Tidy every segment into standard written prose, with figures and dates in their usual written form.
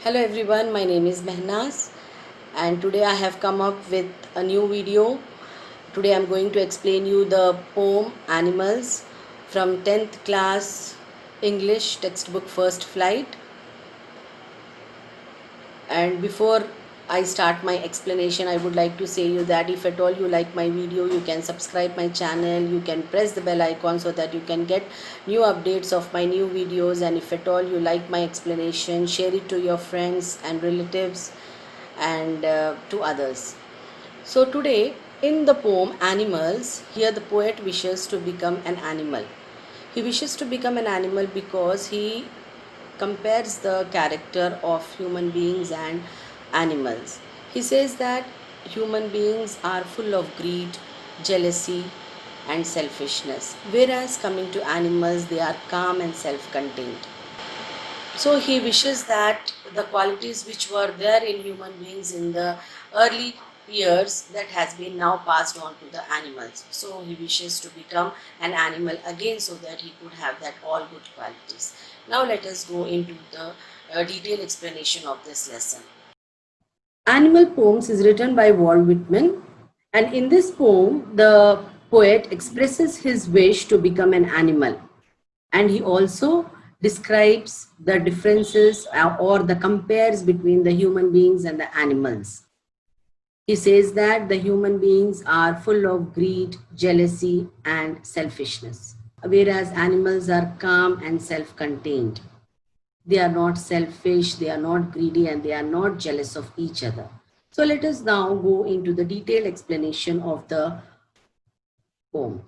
Hello everyone, my name is Mehnaz and today I have come up with a new video. Today I'm going to explain you the poem Animals from 10th class English textbook First Flight. And before I start my explanation, I would like to say you that if at all you like my video, you can subscribe my channel, you can press the bell icon so that you can get new updates of my new videos. And if at all you like my explanation, share it to your friends and relatives and to others. So today in the poem Animals, here the poet wishes to become an animal. He wishes to become an animal because he compares the character of human beings and animals. He says that human beings are full of greed, jealousy, and selfishness, whereas coming to animals, they are calm and self contained. So he wishes that the qualities which were there in human beings in the early years that has been now passed on to the animals. So he wishes to become an animal again so that he could have that all good qualities. Now let us go into the detailed explanation of this lesson. Animal Poems is written by Walt Whitman, and in this poem, the poet expresses his wish to become an animal, and he also describes the differences or the compares between the human beings and the animals. He says that the human beings are full of greed, jealousy, and selfishness, whereas animals are calm and self contained. They are not selfish, they are not greedy, and they are not jealous of each other. So let us now go into the detailed explanation of the poem.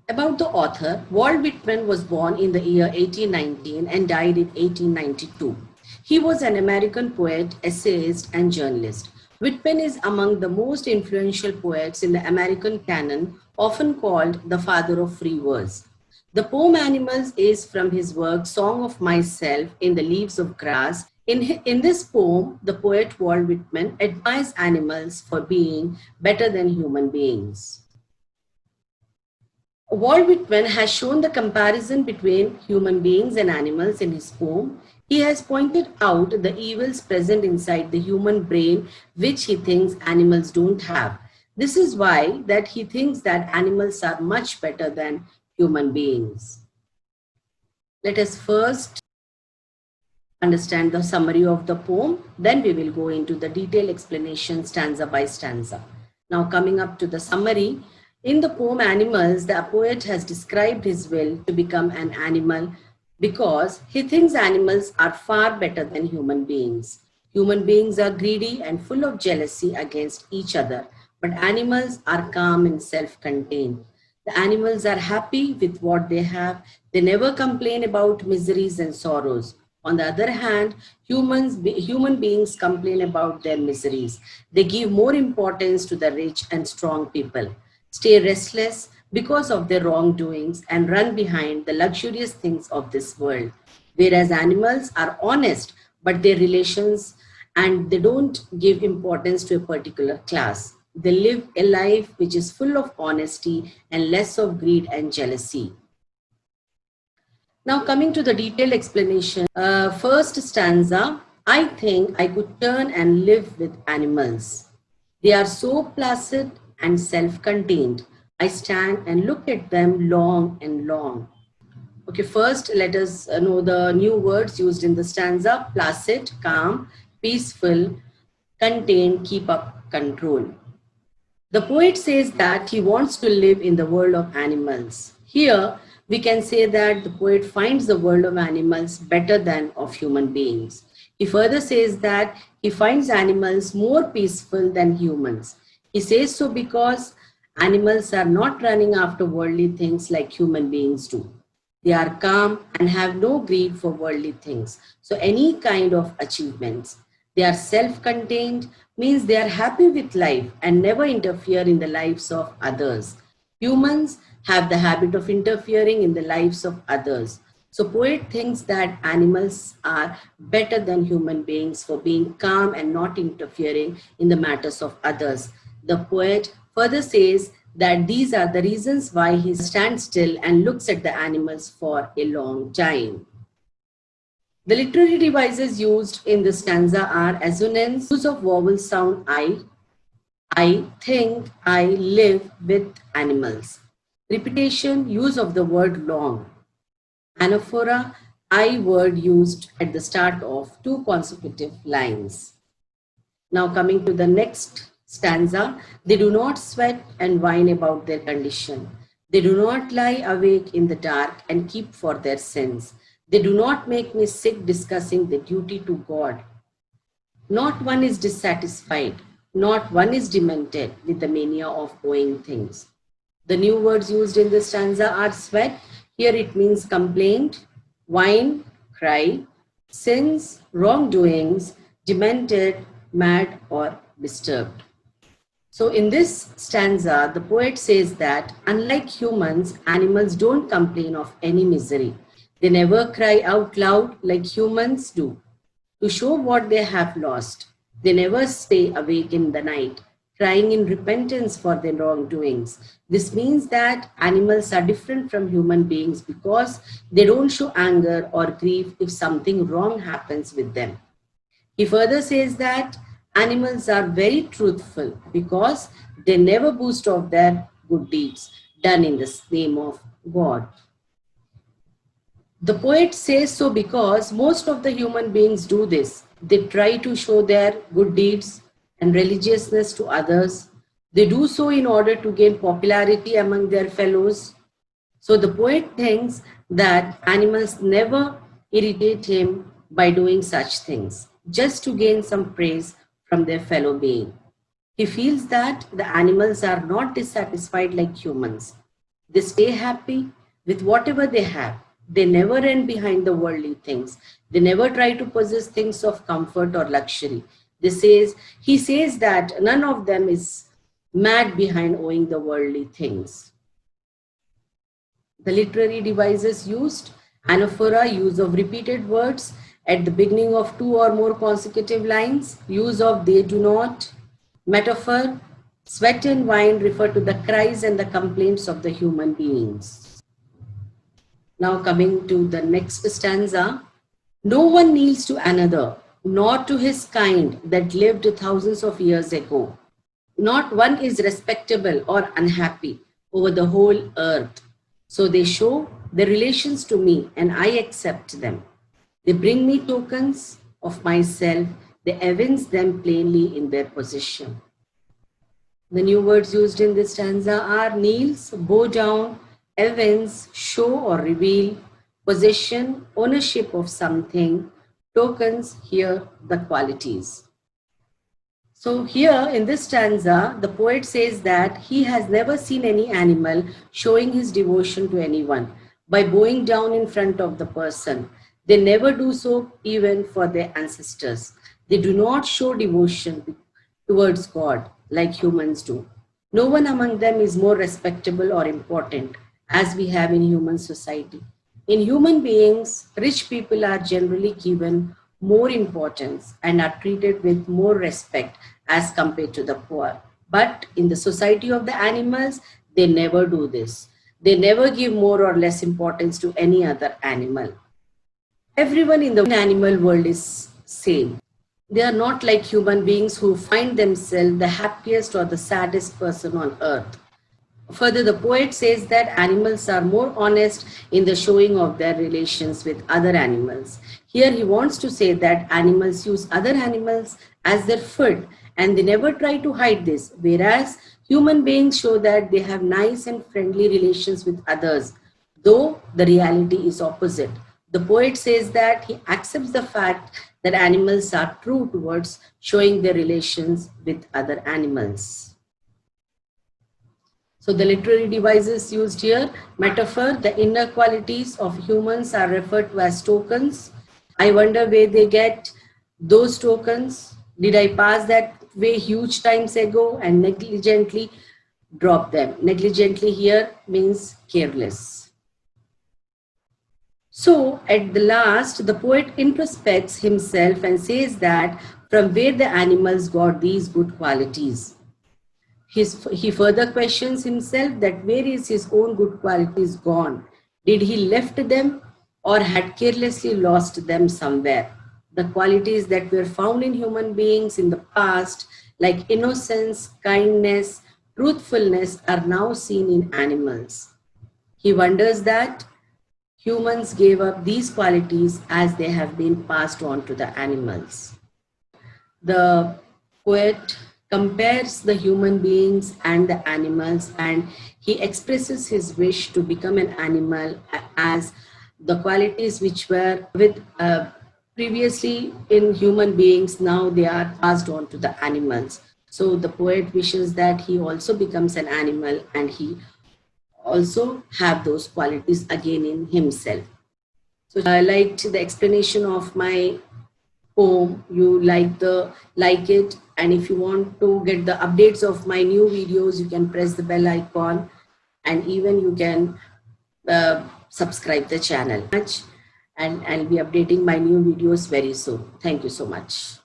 About the author, Walt Whitman was born in the year 1819 and died in 1892. He was an American poet, essayist, and journalist. Whitman is among the most influential poets in the American canon, often called the father of free verse. The poem Animals is from his work Song of Myself in the Leaves of Grass. In this poem, the poet Walt Whitman admires animals for being better than human beings. Walt Whitman has shown the comparison between human beings and animals in his poem. He has pointed out the evils present inside the human brain, which he thinks animals don't have. This is why that he thinks that animals are much better than human beings. Let us first understand the summary of the poem, then we will go into the detailed explanation stanza by stanza. Now, coming up to the summary, in the poem Animals, the poet has described his will to become an animal because he thinks animals are far better than human beings. Human beings are greedy and full of jealousy against each other, but animals are calm and self contained. The animals are happy with what they have. They never complain about miseries and sorrows. On the other hand, human beings complain about their miseries. They give more importance to the rich and strong people, stay restless because of their wrongdoings, and run behind the luxurious things of this world. Whereas animals are honest, but their relations and they don't give importance to a particular class. They live a life which is full of honesty and less of greed and jealousy. Now, coming to the detailed explanation, first stanza, I think I could turn and live with animals. They are so placid and self contained. I stand and look at them long and long. Okay, first let us know the new words used in the stanza: placid, calm, peaceful, contained, keep up, control. The poet says that he wants to live in the world of animals. Here, we can say that the poet finds the world of animals better than of human beings. He further says that he finds animals more peaceful than humans. He says so because animals are not running after worldly things like human beings do. They are calm and have no greed for worldly things. So, any kind of achievements. They are self contained, means they are happy with life and never interfere in the lives of others. Humans have the habit of interfering in the lives of others. So, poet thinks that animals are better than human beings for being calm and not interfering in the matters of others. The poet further says that these are the reasons why he stands still and looks at the animals for a long time. The literary devices used in the stanza are assonance, use of vowel sound I think, I live with animals. Repetition, use of the word long. Anaphora, I word used at the start of two consecutive lines. Now coming to the next stanza, they do not sweat and whine about their condition. They do not lie awake in the dark and keep for their sins. They do not make me sick discussing the duty to God. Not one is dissatisfied, not one is demented with the mania of owing things. The new words used in this stanza are sweat, here it means complaint, whine, cry, sins, wrongdoings, demented, mad, or disturbed. So, in this stanza, the poet says that unlike humans, animals don't complain of any misery. They never cry out loud like humans do to show what they have lost. They never stay awake in the night, crying in repentance for their wrongdoings. This means that animals are different from human beings because they don't show anger or grief if something wrong happens with them. He further says that animals are very truthful because they never boast of their good deeds done in the name of God. The poet says so because most of the human beings do this. They try to show their good deeds and religiousness to others. They do so in order to gain popularity among their fellows. So the poet thinks that animals never irritate him by doing such things, just to gain some praise from their fellow being. He feels that the animals are not dissatisfied like humans. They stay happy with whatever they have. They never run behind the worldly things. They never try to possess things of comfort or luxury. He says that none of them is mad behind owing the worldly things. The literary devices used, anaphora, use of repeated words at the beginning of two or more consecutive lines, use of they do not, metaphor, sweat and wine refer to the cries and the complaints of the human beings. Now coming to the next stanza, no one kneels to another, nor to his kind that lived thousands of years ago. Not one is respectable or unhappy over the whole earth. So they show their relations to me and I accept them. They bring me tokens of myself. They evince them plainly in their position. The new words used in this stanza are kneels, bow down, evince, show or reveal, possession, ownership of something, tokens, here the qualities. So here in this stanza, the poet says that he has never seen any animal showing his devotion to anyone by bowing down in front of the person. They never do so even for their ancestors. They do not show devotion towards God like humans do. No one among them is more respectable or important as we have in human society. In human beings, rich people are generally given more importance and are treated with more respect as compared to the poor. But in the society of the animals, they never do this. They never give more or less importance to any other animal. Everyone in the animal world is same. They are not like human beings who find themselves the happiest or the saddest person on earth. Further, the poet says that animals are more honest in the showing of their relations with other animals. Here he wants to say that animals use other animals as their food and they never try to hide this, whereas human beings show that they have nice and friendly relations with others, though the reality is opposite. The poet says that he accepts the fact that animals are true towards showing their relations with other animals. So the literary devices used here, metaphor, the inner qualities of humans are referred to as tokens. I wonder where they get those tokens. Did I pass that way huge times ago and negligently drop them? Negligently here means careless. So at the last, the poet introspects himself and says that from where the animals got these good qualities. He further questions himself that where is his own good qualities gone? Did he left them or had carelessly lost them somewhere. The qualities that were found in human beings in the past, like innocence, kindness, truthfulness, are now seen in animals. He wonders that humans gave up these qualities as they have been passed on to the animals. The poet compares the human beings and the animals, and he expresses his wish to become an animal, as the qualities which were with previously in human beings, now they are passed on to the animals. So the poet wishes that he also becomes an animal and he also have those qualities again in himself. So I liked the explanation of my home, you like it, and if you want to get the updates of my new videos, you can press the bell icon, and even you can subscribe the channel, and I'll be updating my new videos very soon. Thank you so much.